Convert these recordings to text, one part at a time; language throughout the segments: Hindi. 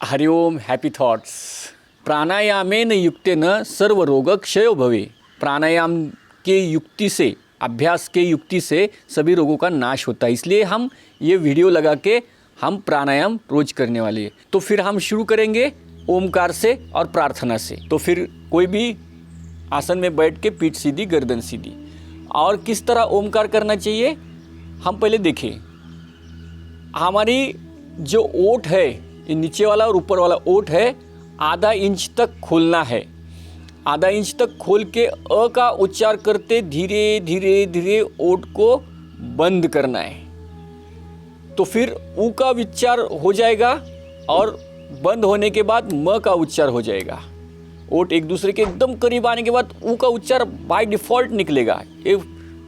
Hariom happy thoughts. प्राणायामेन युक्तेन सर्व रोग क्षय भवे। प्राणायाम के युक्ति से, अभ्यास के युक्ति से सभी रोगों का नाश होता है। इसलिए हम ये वीडियो लगा के हम प्राणायाम रोज करने वाले हैं। तो फिर हम शुरू करेंगे ओमकार से और प्रार्थना से। तो फिर कोई भी आसन में बैठ के पीठ सीधी, गर्दन सीधी। और किस तरह ओमकार करना चाहिए हम पहले देखें। हमारी जो ओठ है, ये नीचे वाला और ऊपर वाला ओठ है, आधा इंच तक खोलना है। आधा इंच तक खोल के अ का उच्चार करते धीरे धीरे धीरे ओठ को बंद करना है। तो फिर ऊ का उच्चार हो जाएगा और बंद होने के बाद म का उच्चार हो जाएगा। ओठ एक दूसरे के एकदम करीब आने के बाद ऊ का उच्चार बाय डिफ़ॉल्ट निकलेगा, ये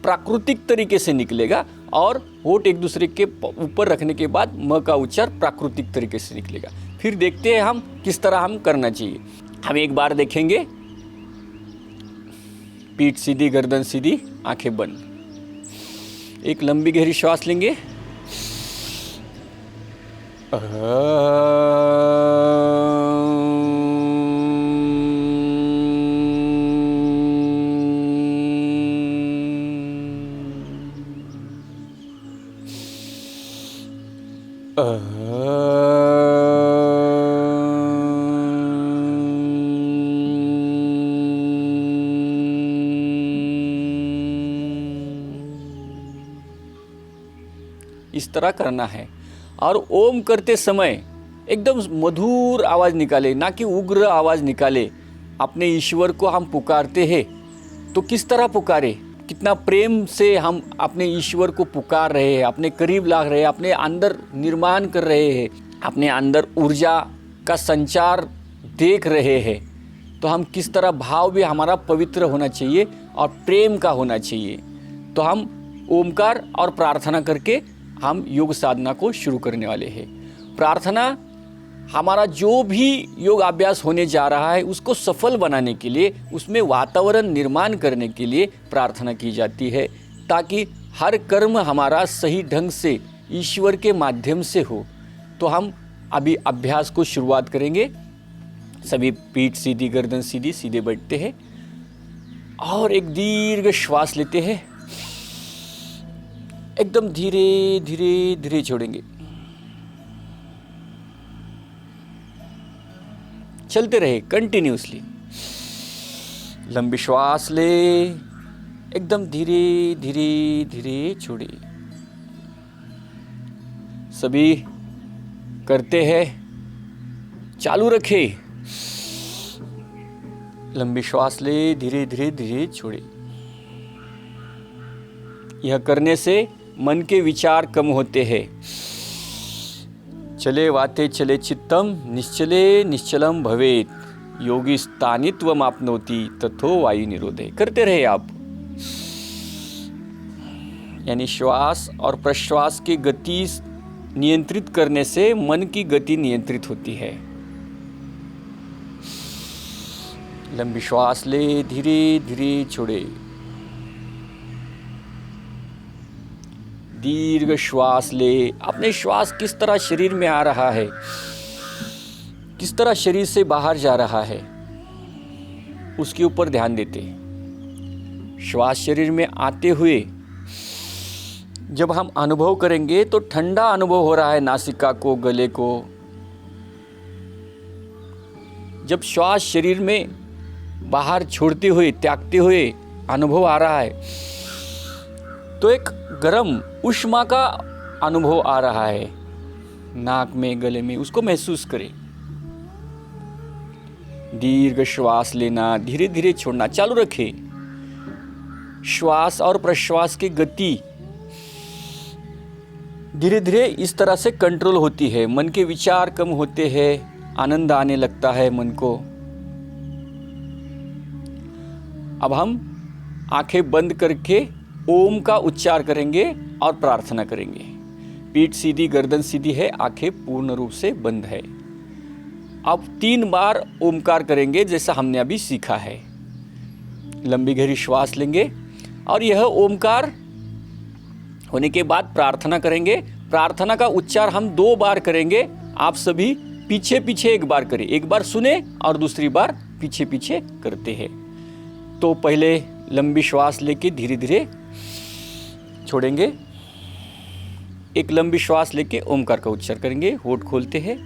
प्राकृतिक तरीके से निकलेगा। और होठ एक दूसरे के ऊपर रखने के बाद म का उच्चार प्राकृतिक तरीके से निकलेगा। फिर देखते हैं हम किस तरह हम करना चाहिए। हम एक बार देखेंगे। पीठ सीधी, गर्दन सीधी, आंखें बंद। एक लंबी गहरी श्वास लेंगे। इस तरह करना है। और ओम करते समय एकदम मधुर आवाज़ निकाले, ना कि उग्र आवाज़ निकाले। अपने ईश्वर को हम पुकारते हैं तो किस तरह पुकारे, कितना प्रेम से हम अपने ईश्वर को पुकार रहे हैं, अपने करीब ला रहे हैं, अपने अंदर निर्माण कर रहे हैं, अपने अंदर ऊर्जा का संचार देख रहे हैं। तो हम किस तरह भाव भी हमारा पवित्र होना चाहिए और प्रेम का होना चाहिए। तो हम ओमकार और प्रार्थना करके हम योग साधना को शुरू करने वाले हैं। प्रार्थना हमारा जो भी योग अभ्यास होने जा रहा है उसको सफल बनाने के लिए, उसमें वातावरण निर्माण करने के लिए प्रार्थना की जाती है, ताकि हर कर्म हमारा सही ढंग से ईश्वर के माध्यम से हो। तो हम अभी अभ्यास को शुरुआत करेंगे। सभी पीठ सीधी, गर्दन सीधी, सीधे बैठते हैं और एक दीर्घ श्वास लेते हैं। एकदम धीरे धीरे धीरे छोड़ेंगे। चलते रहे कंटिन्यूसली। लंबी श्वास ले, एकदम धीरे धीरे धीरे छोड़े। सभी करते हैं, चालू रखे। लंबी श्वास ले, धीरे धीरे धीरे छोड़े। यह करने से मन के विचार कम होते हैं। चले वाते चले चित्तम, निश्चले निश्चलम भवेत, योगी स्थानित्वम आपनोति तथो वायु निरोधे। करते रहे आप। यानी श्वास और प्रश्वास की गति नियंत्रित करने से मन की गति नियंत्रित होती है। लंबी श्वास ले, धीरे धीरे छोड़े। दीर्घ श्वास ले। अपने श्वास किस तरह शरीर में आ रहा है, किस तरह शरीर से बाहर जा रहा है, उसके ऊपर ध्यान देते। श्वास शरीर में आते हुए जब हम अनुभव करेंगे तो ठंडा अनुभव हो रहा है नासिका को, गले को। जब श्वास शरीर में बाहर छोड़ते हुए, त्यागते हुए अनुभव आ रहा है तो एक गर्म ऊष्मा का अनुभव आ रहा है नाक में, गले में, उसको महसूस करें। दीर्घ श्वास लेना, धीरे धीरे छोड़ना, चालू रखें। श्वास और प्रश्वास की गति धीरे धीरे इस तरह से कंट्रोल होती है। मन के विचार कम होते हैं, आनंद आने लगता है मन को। अब हम आंखें बंद करके ओम का उच्चार करेंगे और प्रार्थना करेंगे। पीठ सीधी, गर्दन सीधी है, आंखें पूर्ण रूप से बंद है। अब 3 बार ओमकार करेंगे जैसा हमने अभी सीखा है। लंबी गहरी श्वास लेंगे और यह ओमकार होने के बाद प्रार्थना करेंगे। प्रार्थना का उच्चार हम 2 बार करेंगे। आप सभी पीछे पीछे एक बार करें, एक बार सुने और दूसरी बार पीछे पीछे करते हैं। तो पहले लंबी श्वास लेके धीरे धीरे छोड़ेंगे। एक लंबी श्वास लेके ओमकार का उच्चार करेंगे, होठ खोलते हैं।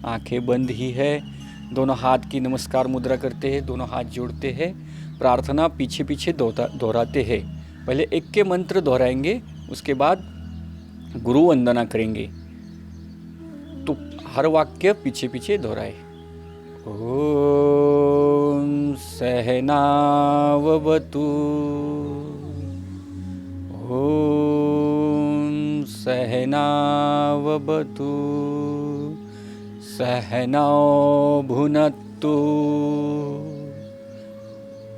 आंखें बंद ही है, दोनों हाथ की नमस्कार मुद्रा करते हैं, दोनों हाथ जोड़ते हैं, प्रार्थना पीछे पीछे दोहराते हैं। पहले एक के मंत्र दोहराएंगे, उसके बाद गुरु वंदना करेंगे। तो हर वाक्य पीछे पीछे दोहराए। ओम सहनावतु, ओम सहनावतु, सहनौ भुनक्तु,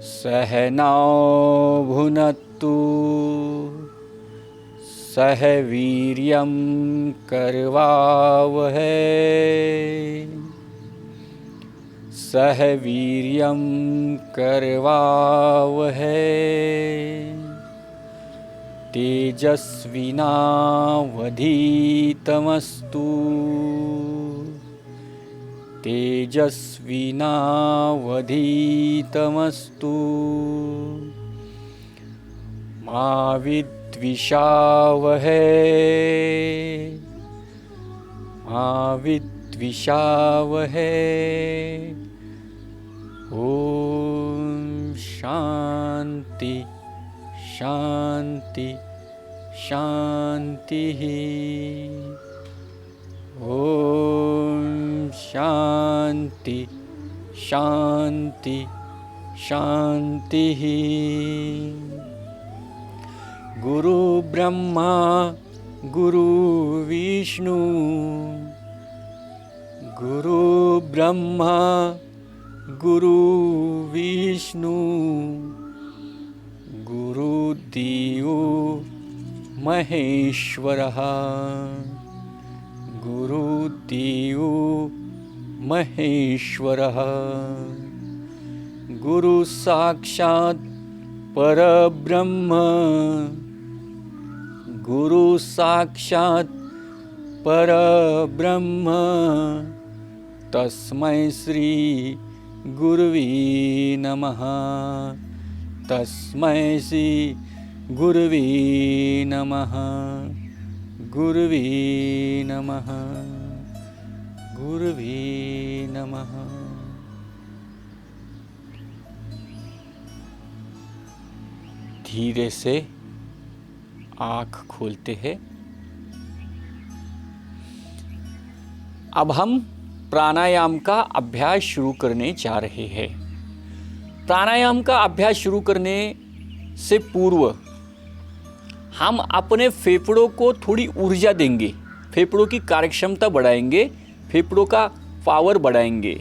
सहनौ भुनक्तु, सह वीर्यं करवावहै, सह वीर्यं करवावहै, तेजस्विनावधीतमस्तु, तेजस्विनावधीतमस्तु, मा विद्विषावहै, मा विद्विषावहै। ओम शांति शांति शांति। ओम शांति शांति शांति। गुरु ब्रह्मा गुरु विष्णु, गुरु ब्रह्मा गुरु विष्णु, गुरुदेव महेश्वरः, गुरुदेव महेश्वरः, गुरु साक्षात् परब्रह्म, गुरु साक्षात् परब्रह्म, तस्मै श्री गुरुवे नमः, तस्मै श्री गुरुवे नमः, गुरुवे नमः, गुरुवे नमः। धीरे से आँख खोलते हैं। अब हम प्राणायाम का अभ्यास शुरू करने जा रहे हैं। प्राणायाम का अभ्यास शुरू करने से पूर्व हम अपने फेफड़ों को थोड़ी ऊर्जा देंगे, फेफड़ों की कार्यक्षमता बढ़ाएंगे, फेफड़ों का पावर बढ़ाएंगे।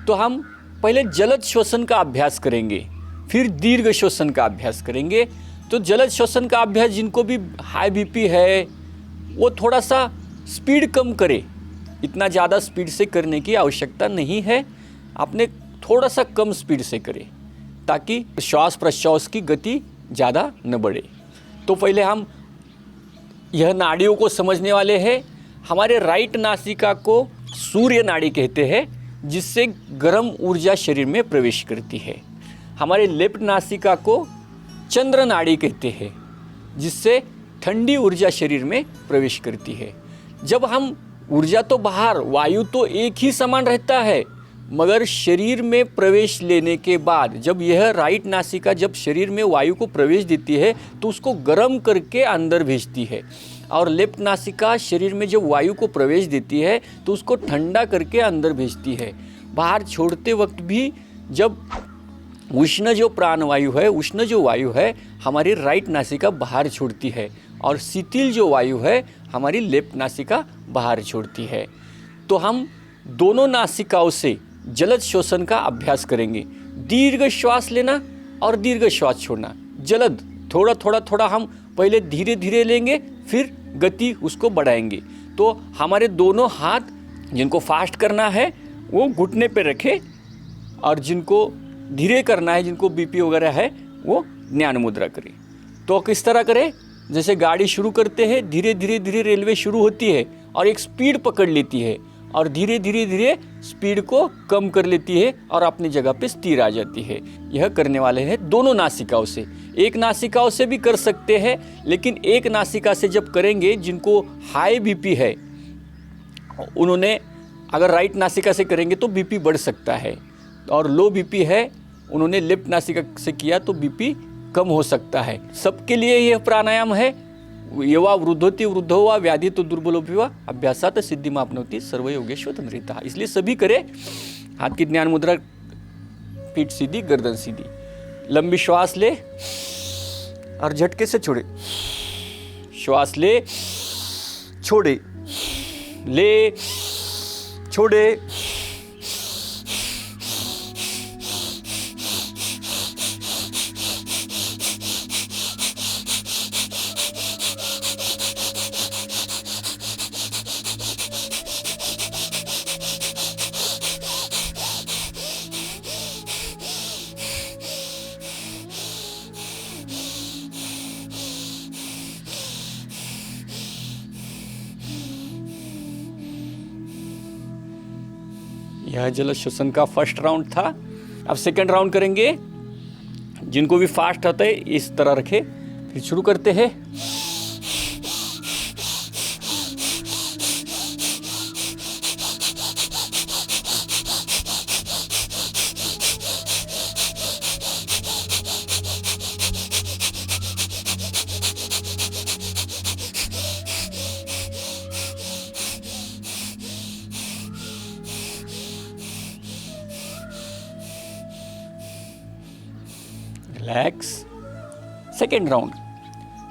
तो हम पहले जलद श्वसन का अभ्यास करेंगे, फिर दीर्घ श्वसन का अभ्यास करेंगे। तो जलद श्वसन का अभ्यास जिनको भी हाई बीपी है वो थोड़ा सा स्पीड कम करे, इतना ज़्यादा स्पीड से करने की आवश्यकता नहीं है, आपने थोड़ा सा कम स्पीड से करें ताकि श्वास प्रश्वास की गति ज़्यादा न बढ़े। तो पहले हम यह नाड़ियों को समझने वाले हैं। हमारे राइट नासिका को सूर्य नाड़ी कहते हैं, जिससे गर्म ऊर्जा शरीर में प्रवेश करती है। हमारे लेफ्ट नासिका को चंद्र नाड़ी कहते हैं, जिससे ठंडी ऊर्जा शरीर में प्रवेश करती है। जब हम ऊर्जा तो बाहर, वायु तो एक ही समान रहता है, मगर शरीर में प्रवेश लेने के बाद जब यह राइट नासिका जब शरीर में वायु को प्रवेश देती है तो उसको गर्म करके अंदर भेजती है, और लेफ्ट नासिका शरीर में जब वायु को प्रवेश देती है तो उसको ठंडा करके अंदर भेजती है। बाहर छोड़ते वक्त भी जब उष्ण जो प्राणवायु है, उष्ण जो वायु है हमारी राइट नासिका बाहर छोड़ती है, और शीतल जो वायु है हमारी लेफ्ट नासिका बाहर छोड़ती है। तो हम दोनों नासिकाओं से जलद श्वसन का अभ्यास करेंगे। दीर्घ श्वास लेना और दीर्घ श्वास छोड़ना, जलद थोड़ा थोड़ा थोड़ा हम पहले धीरे धीरे लेंगे, फिर गति उसको बढ़ाएंगे। तो हमारे दोनों हाथ, जिनको फास्ट करना है वो घुटने पे रखें, और जिनको धीरे करना है, जिनको बीपी वगैरह है, वो ज्ञान मुद्रा करें। तो किस तरह करें? जैसे गाड़ी शुरू करते हैं, धीरे धीरे धीरे रेलवे शुरू होती है और एक स्पीड पकड़ लेती है, और धीरे धीरे धीरे स्पीड को कम कर लेती है और अपनी जगह पे स्थिर आ जाती है। यह करने वाले हैं दोनों नासिकाओं से। एक नासिकाओं से भी कर सकते हैं, लेकिन एक नासिका से जब करेंगे, जिनको हाई बीपी है उन्होंने अगर राइट नासिका से करेंगे तो बीपी बढ़ सकता है, और लो बीपी है उन्होंने लेफ्ट नासिका से किया तो बीपी कम हो सकता है। सबके लिए यह प्राणायाम है। युवा वृद्धोति वृद्धो वा व्याधि तो दुर्बलो भी वा अभ्यासात सिद्धि मापनोति सर्व योगेश्वर तंद्रिता। इसलिए सभी करें। हाथ की ज्ञान मुद्रा, पीठ सीधी, गर्दन सीधी। लंबी श्वास ले और झटके से छोड़े। श्वास ले, छोड़े, ले, छोड़े। यह जल श्वसन का फर्स्ट राउंड था। अब सेकंड राउंड करेंगे। जिनको भी फास्ट होता है इस तरह रखे। फिर शुरू करते हैं। रिलैक्स। सेकेंड राउंड,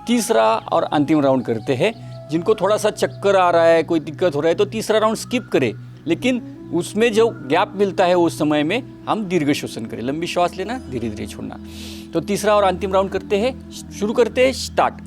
तीसरा और अंतिम राउंड करते हैं। जिनको थोड़ा सा चक्कर आ रहा है, कोई दिक्कत हो रहा है, तो तीसरा राउंड स्किप करें, लेकिन उसमें जो गैप मिलता है उस समय में हम दीर्घ श्वसन करें। लंबी श्वास लेना, धीरे धीरे छोड़ना। तो तीसरा और अंतिम राउंड करते हैं। शुरू करते हैं। स्टार्ट।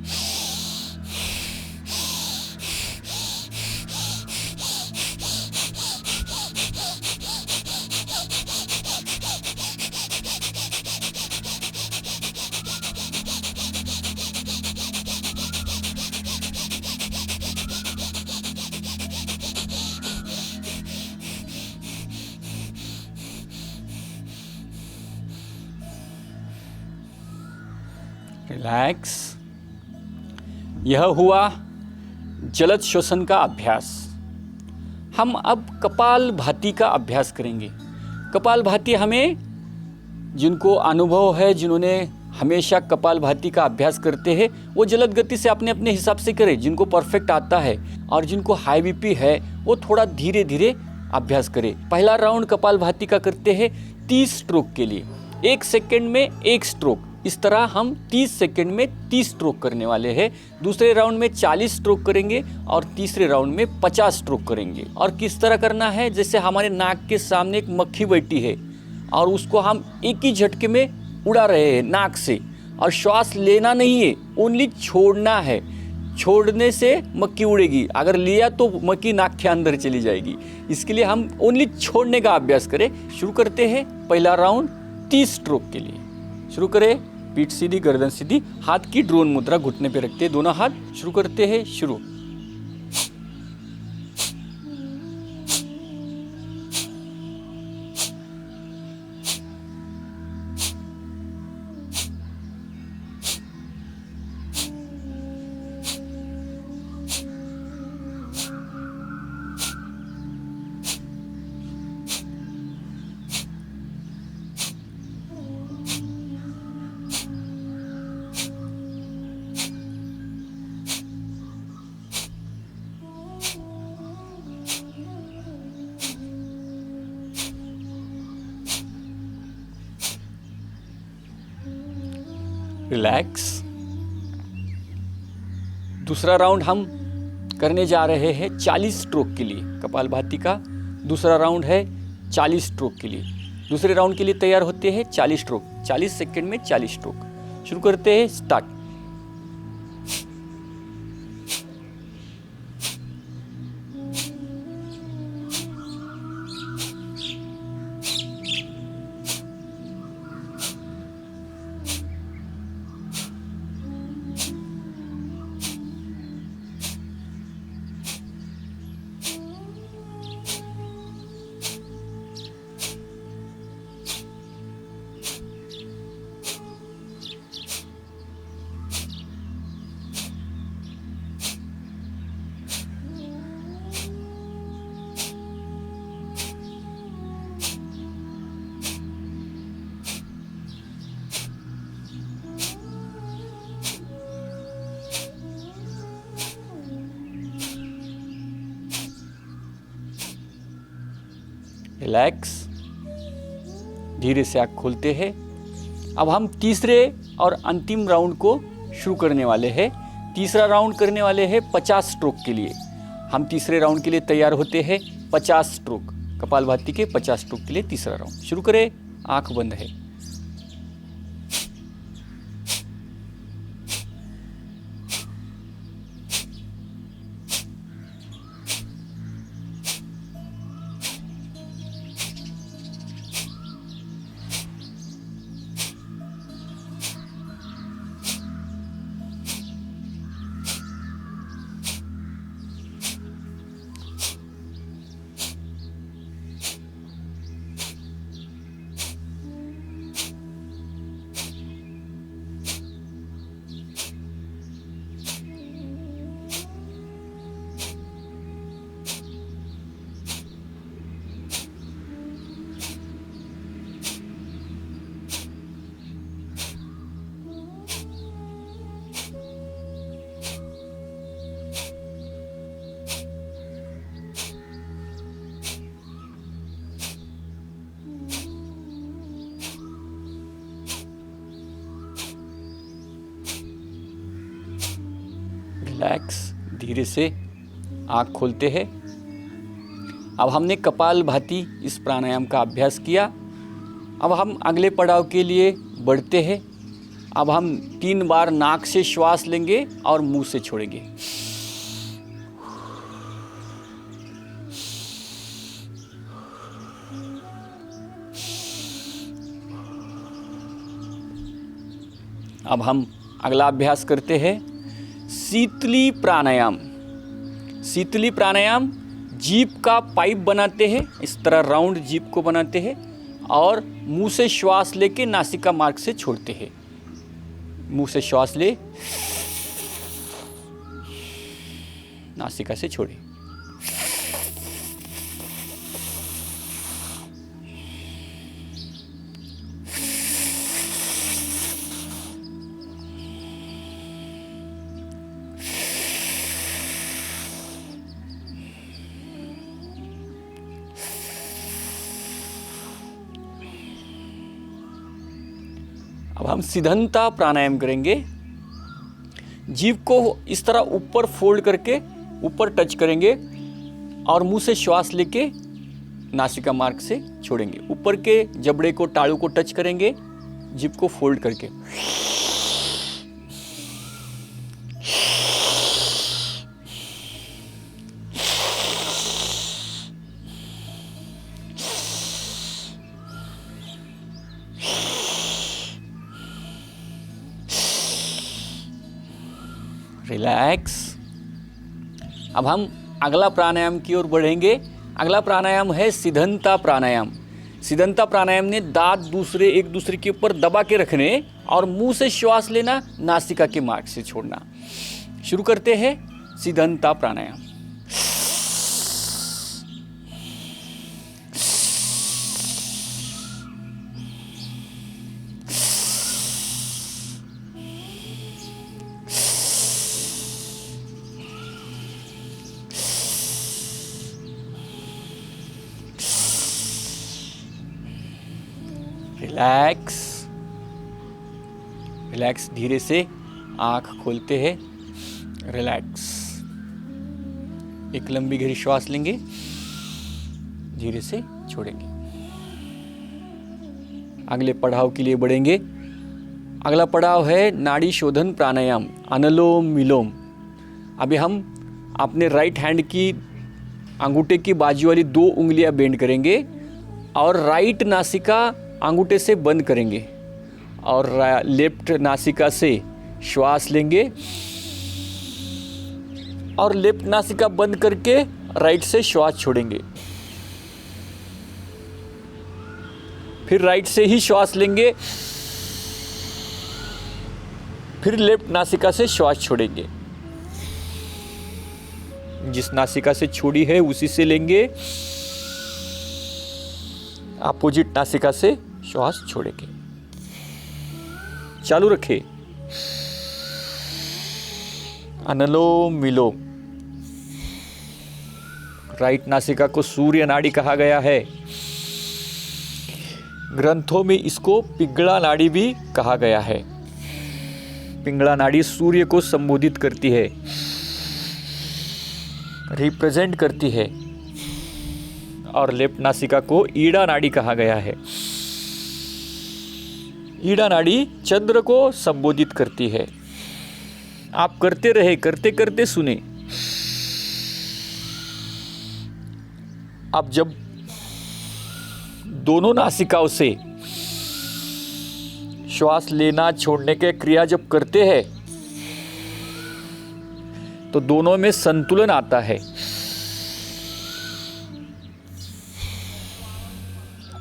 रिलैक्स। यह हुआ जलद श्वसन का अभ्यास। हम अब कपालभाति का अभ्यास करेंगे। कपालभाति हमें, जिनको अनुभव है, जिन्होंने हमेशा कपालभाति का अभ्यास करते हैं, वो जलद गति से अपने अपने हिसाब से करें। जिनको परफेक्ट आता है और जिनको हाई बीपी है वो थोड़ा धीरे धीरे अभ्यास करें। पहला राउंड कपालभाति का करते हैं 30 स्ट्रोक के लिए। 1 सेकेंड में 1 स्ट्रोक। इस तरह हम 30 सेकेंड में 30 स्ट्रोक करने वाले हैं। दूसरे राउंड में 40 स्ट्रोक करेंगे और तीसरे राउंड में 50 स्ट्रोक करेंगे। और किस तरह करना है? जैसे हमारे नाक के सामने एक मक्खी बैठी है और उसको हम एक ही झटके में उड़ा रहे हैं नाक से, और श्वास लेना नहीं है, ओनली छोड़ना है। छोड़ने से मक्खी उड़ेगी, अगर लिया तो मक्खी नाक के अंदर चली जाएगी। इसके लिए हम ओनली छोड़ने का अभ्यास करें। शुरू करते हैं। पहला राउंड 30 स्ट्रोक के लिए। शुरू करें। पीठ सीधी, गर्दन सीधी, हाथ की ड्रोन मुद्रा घुटने पे रखते हैं, दोनों हाथ। शुरू करते हैं। शुरू। रिलैक्स। दूसरा राउंड हम करने जा रहे हैं 40 स्ट्रोक के लिए। कपालभाति का दूसरा राउंड है 40 स्ट्रोक के लिए। दूसरे राउंड के लिए तैयार होते हैं 40 स्ट्रोक, 40 सेकंड में 40 स्ट्रोक। शुरू करते हैं, स्टार्ट। रिलैक्स। धीरे से आँख खोलते हैं। अब हम तीसरे और अंतिम राउंड को शुरू करने वाले हैं। तीसरा राउंड करने वाले हैं 50 स्ट्रोक के लिए। हम तीसरे राउंड के लिए तैयार होते हैं 50 स्ट्रोक। कपालभाति के 50 स्ट्रोक के लिए तीसरा राउंड शुरू करें। आँख बंद है। रिलैक्स। धीरे से आँख खोलते हैं। अब हमने कपालभाति इस प्राणायाम का अभ्यास किया। अब हम अगले पड़ाव के लिए बढ़ते हैं। अब हम 3 बार नाक से श्वास लेंगे और मुंह से छोड़ेंगे। अब हम अगला अभ्यास करते हैं शीतली प्राणायाम। शीतली प्राणायाम, जीभ का पाइप बनाते हैं, इस तरह राउंड जीभ को बनाते हैं और मुंह से श्वास लेके नासिका मार्ग से छोड़ते हैं। मुंह से श्वास ले, नासिका से छोड़े। अब हम सीधंता प्राणायाम करेंगे। जीभ को इस तरह ऊपर फोल्ड करके ऊपर टच करेंगे और मुंह से श्वास लेके नासिका मार्ग से छोड़ेंगे। ऊपर के जबड़े को, टाड़ू को टच करेंगे, जीभ को फोल्ड करके। रिलैक्स। अब हम अगला प्राणायाम की ओर बढ़ेंगे। अगला प्राणायाम है सीधंता प्राणायाम। सीधंता प्राणायाम ने दांत एक दूसरे के ऊपर दबा के रखने और मुंह से श्वास लेना, नासिका के मार्ग से छोड़ना। शुरू करते हैं सीधंता प्राणायाम। रिलैक्स, रिलैक्स, धीरे से आँख खोलते हैं, रिलैक्स। एक लंबी गहरी श्वास लेंगे, धीरे से छोड़ेंगे। अगले पड़ाव के लिए बढ़ेंगे। अगला पड़ाव है नाड़ी शोधन प्राणायाम, अनुलोम विलोम। अभी हम अपने राइट हैंड की अंगूठे की बाजू वाली 2 उंगलियां बेंड करेंगे और राइट नासिका अंगूठे से बंद करेंगे और लेफ्ट नासिका से श्वास लेंगे और लेफ्ट नासिका बंद करके राइट से श्वास छोड़ेंगे। फिर राइट से ही श्वास लेंगे, फिर लेफ्ट नासिका से श्वास छोड़ेंगे। जिस नासिका से छोड़ी है उसी से लेंगे, अपोजिट नासिका से श्वास छोड़ेंगे। चालू रखें। अनुलोम विलोम। राइट नासिका को सूर्य नाड़ी कहा गया है। ग्रंथों में इसको पिंगला नाड़ी भी कहा गया है। पिंगला नाड़ी सूर्य को संबोधित करती है, रिप्रेजेंट करती है। और लेफ्ट नासिका को ईड़ा नाड़ी कहा गया है। ईड़ा नाड़ी चंद्र को संबोधित करती है। आप करते रहे, करते करते सुने। अब जब दोनों नासिकाओं से श्वास लेना छोड़ने के क्रिया जब करते हैं तो दोनों में संतुलन आता है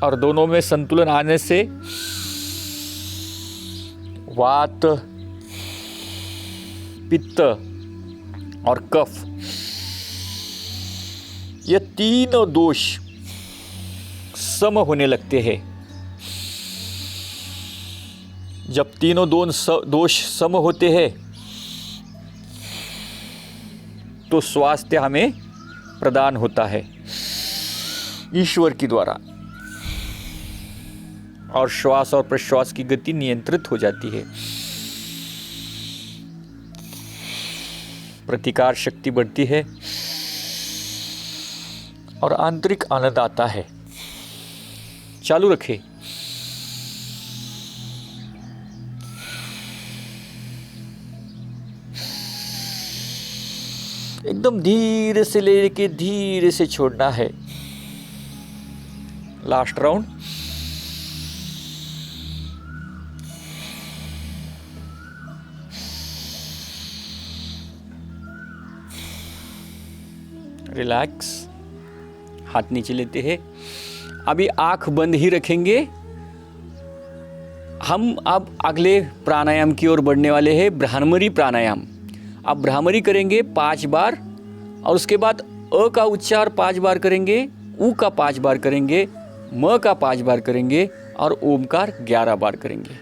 और दोनों में संतुलन आने से वात, पित्त और कफ, ये तीनों दोष सम होने लगते हैं। जब तीनों दोष सम होते हैं तो स्वास्थ्य हमें प्रदान होता है ईश्वर की द्वारा और श्वास और प्रश्वास की गति नियंत्रित हो जाती है। प्रतिकार शक्ति बढ़ती है और आंतरिक आनंद आता है। चालू रखें। एकदम धीरे से लेके धीरे से छोड़ना है। Last round. रिलैक्स। हाथ नीचे लेते हैं। अभी आंख बंद ही रखेंगे। हम अब अगले प्राणायाम की ओर बढ़ने वाले हैं, भ्रामरी प्राणायाम। अब भ्रामरी करेंगे 5 बार और उसके बाद अ का उच्चार 5 बार करेंगे, उ का 5 बार करेंगे, म का 5 बार करेंगे और ओमकार 11 बार करेंगे।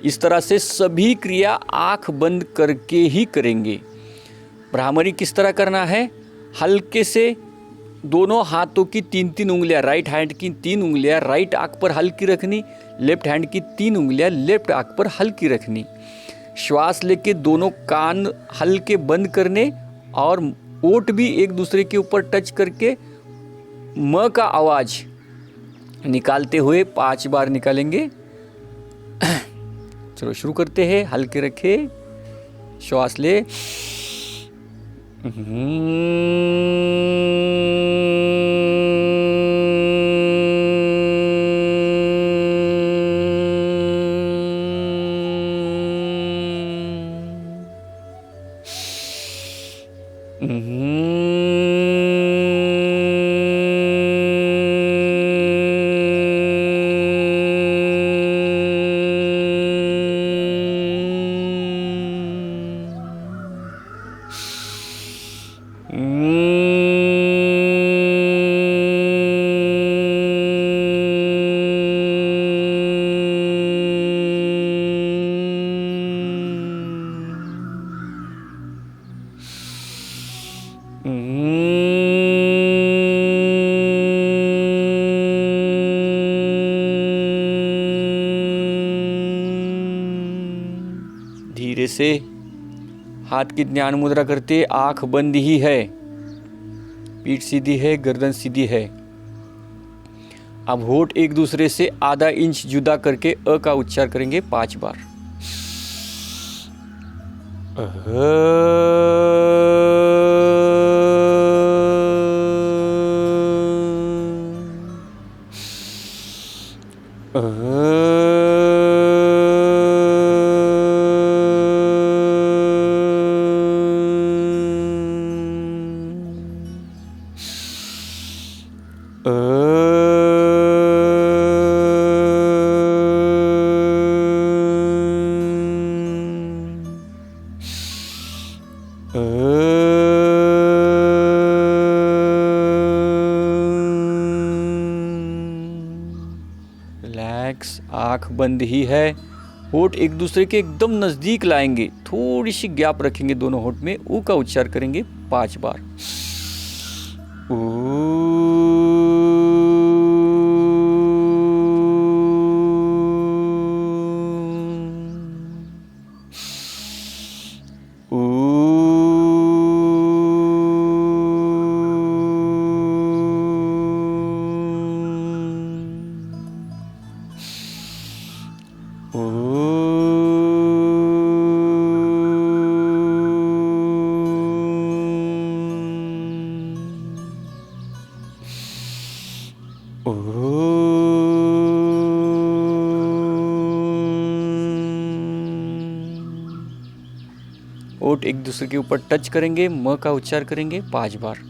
इस तरह से सभी क्रिया आंख बंद करके ही करेंगे। भ्रामरी किस तरह करना है? हल्के से दोनों हाथों की 3-3 उंगलियां, राइट हैंड की 3 उंगलियां राइट आंख पर हल्की रखनी, लेफ्ट हैंड की 3 उंगलियां लेफ्ट आंख पर हल्की रखनी। श्वास लेके दोनों कान हल्के बंद करने और ओठ भी एक दूसरे के ऊपर टच करके म का आवाज निकालते हुए 5 बार निकालेंगे। चलो शुरू करते हैं। हल्के रखे, श्वास ले। धीरे से हाथ की ध्यान मुद्रा करते, आँख बंद ही है, पीठ सीधी है, गर्दन सीधी है। अब होठ एक दूसरे से आधा इंच जुदा करके अ का उच्चार करेंगे 5 बार। रिलैक्स, आँख बंद ही है, होठ एक दूसरे के एकदम नज़दीक लाएंगे, थोड़ी सी गैप रखेंगे दोनों होठ में, ऊ का उच्चार करेंगे 5 बार। होठ एक दूसरे के ऊपर टच करेंगे, म का उच्चार करेंगे 5 बार।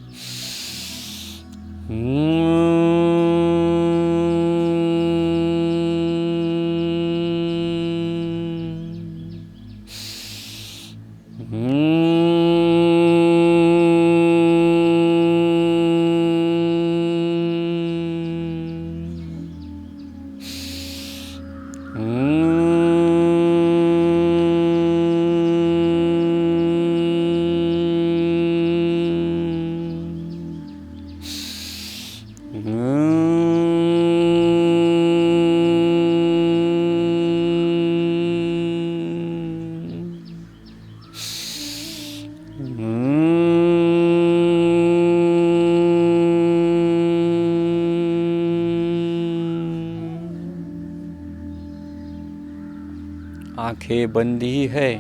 आंखें बंद ही है,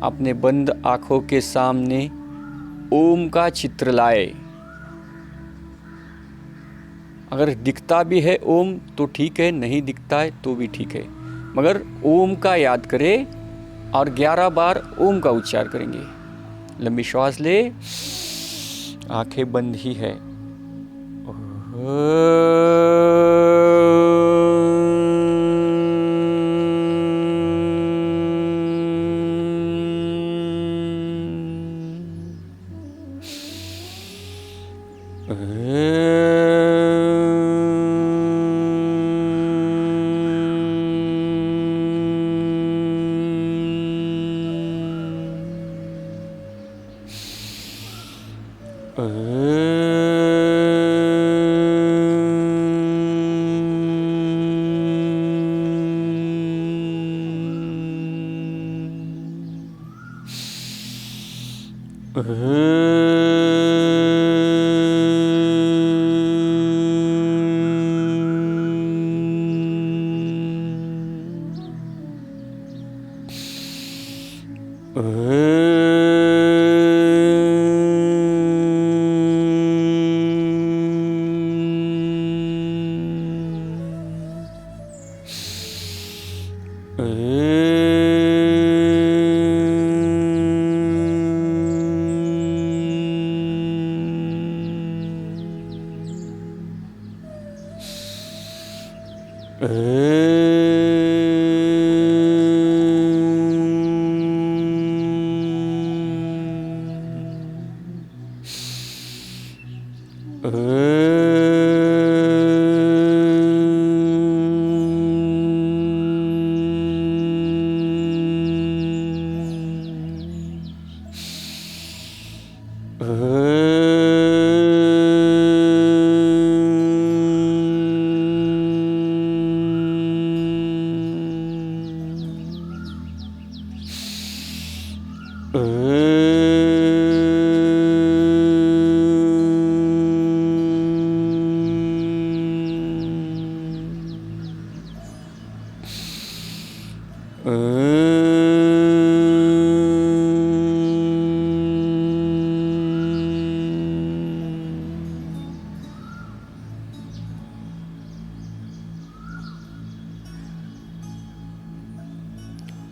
अपने बंद आंखों के सामने ओम का चित्र लाए। अगर दिखता भी है ओम तो ठीक है, नहीं दिखता है तो भी ठीक है, मगर ओम का याद करें और 11 बार ओम का उच्चार करेंगे। लंबी श्वास ले, आंखें बंद ही है।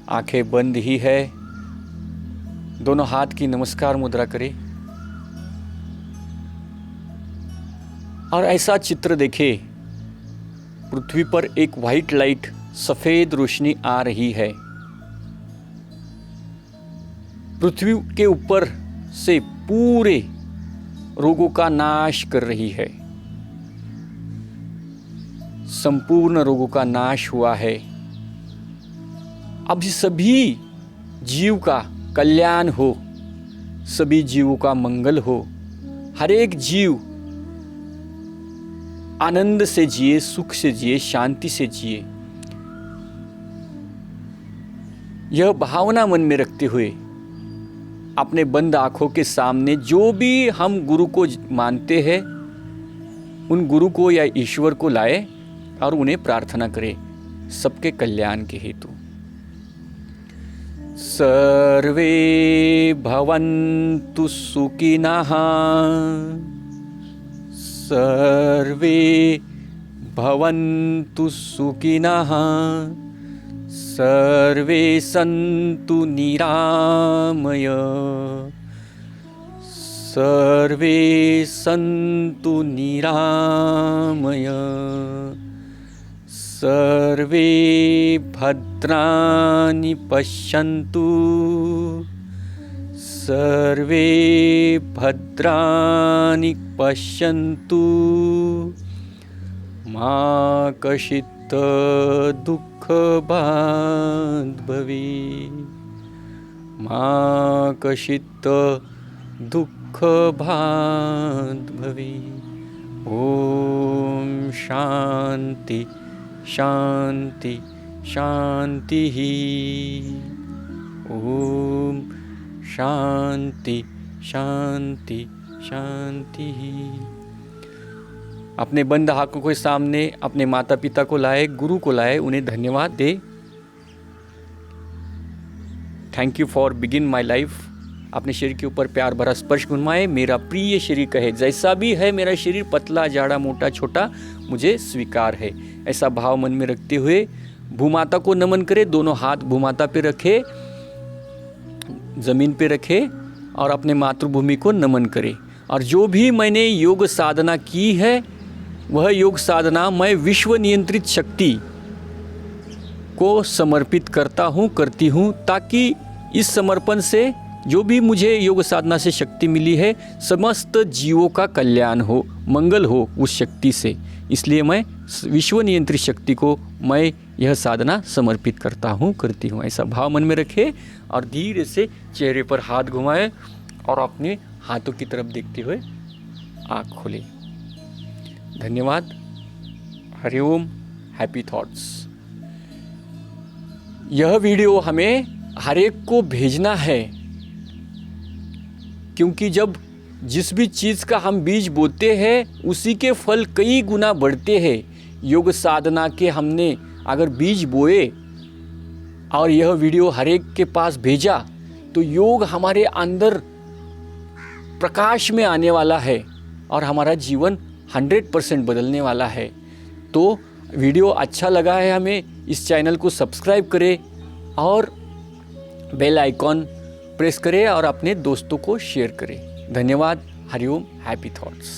आंखें बंद ही है, दोनों हाथ की नमस्कार मुद्रा करें और ऐसा चित्र देखें, पृथ्वी पर एक वाइट लाइट, सफेद रोशनी आ रही है। पृथ्वी के ऊपर से पूरे रोगों का नाश कर रही है। संपूर्ण रोगों का नाश हुआ है। अब सभी जीव का कल्याण हो, सभी जीवों का मंगल हो, हर एक जीव आनंद से जिए, सुख से जिए, शांति से जिए। यह भावना मन में रखते हुए अपने बंद आंखों के सामने जो भी हम गुरु को मानते हैं, उन गुरु को या ईश्वर को लाए और उन्हें प्रार्थना करें सबके कल्याण के हेतु। सर्वे भवन्तु सुखिनः, सर्वे भवन्तु सुखिनः, सर्वे सन्तु निरामय, सर्वे सन्तु निरामय, सर्वे भद्राणि पश्यन्तु, सर्वे भद्राणि पश्यन्तु, मा कश्चित् दुःखभाग् भवेत्, मा कश्चित् दुःखभाग् भवेत्। ओम शांति शांति शांति। ओम शांति शांति शांति। अपने बंद आंखों के सामने अपने माता पिता को लाए, गुरु को लाए, उन्हें धन्यवाद दे। Thank you for begin my life. अपने शरीर के ऊपर प्यार भरा स्पर्श घुमाए। मेरा प्रिय शरीर कहे जैसा भी है मेरा शरीर, पतला जाड़ा मोटा छोटा, मुझे स्वीकार है। ऐसा भाव मन में रखते हुए भूमाता को नमन करे। दोनों हाथ भूमाता पे रखे, जमीन पे रखे और अपने मातृभूमि को नमन करे। और जो भी मैंने योग साधना की है, वह योग साधना मैं विश्व नियंत्रित शक्ति को समर्पित करता हूँ, करती हूँ, ताकि इस समर्पण से जो भी मुझे योग साधना से शक्ति मिली है, समस्त जीवों का कल्याण हो, मंगल हो उस शक्ति से। इसलिए मैं विश्व नियंत्रित शक्ति को मैं यह साधना समर्पित करता हूँ, करती हूँ। ऐसा भाव मन में रखे और धीरे से चेहरे पर हाथ घुमाए और अपने हाथों की तरफ देखते हुए आँख खोले। धन्यवाद। हरिओम। Happy thoughts. यह वीडियो हमें हर एक को भेजना है, क्योंकि जब जिस भी चीज़ का हम बीज बोते हैं उसी के फल कई गुना बढ़ते हैं। योग साधना के हमने अगर बीज बोए और यह वीडियो हर एक के पास भेजा तो योग हमारे अंदर प्रकाश में आने वाला है और हमारा जीवन 100% बदलने वाला है। तो वीडियो अच्छा लगा है हमें, इस चैनल को सब्सक्राइब करें और बेल आइकॉन प्रेस करें और अपने दोस्तों को शेयर करें। धन्यवाद। हरिओम। Happy thoughts.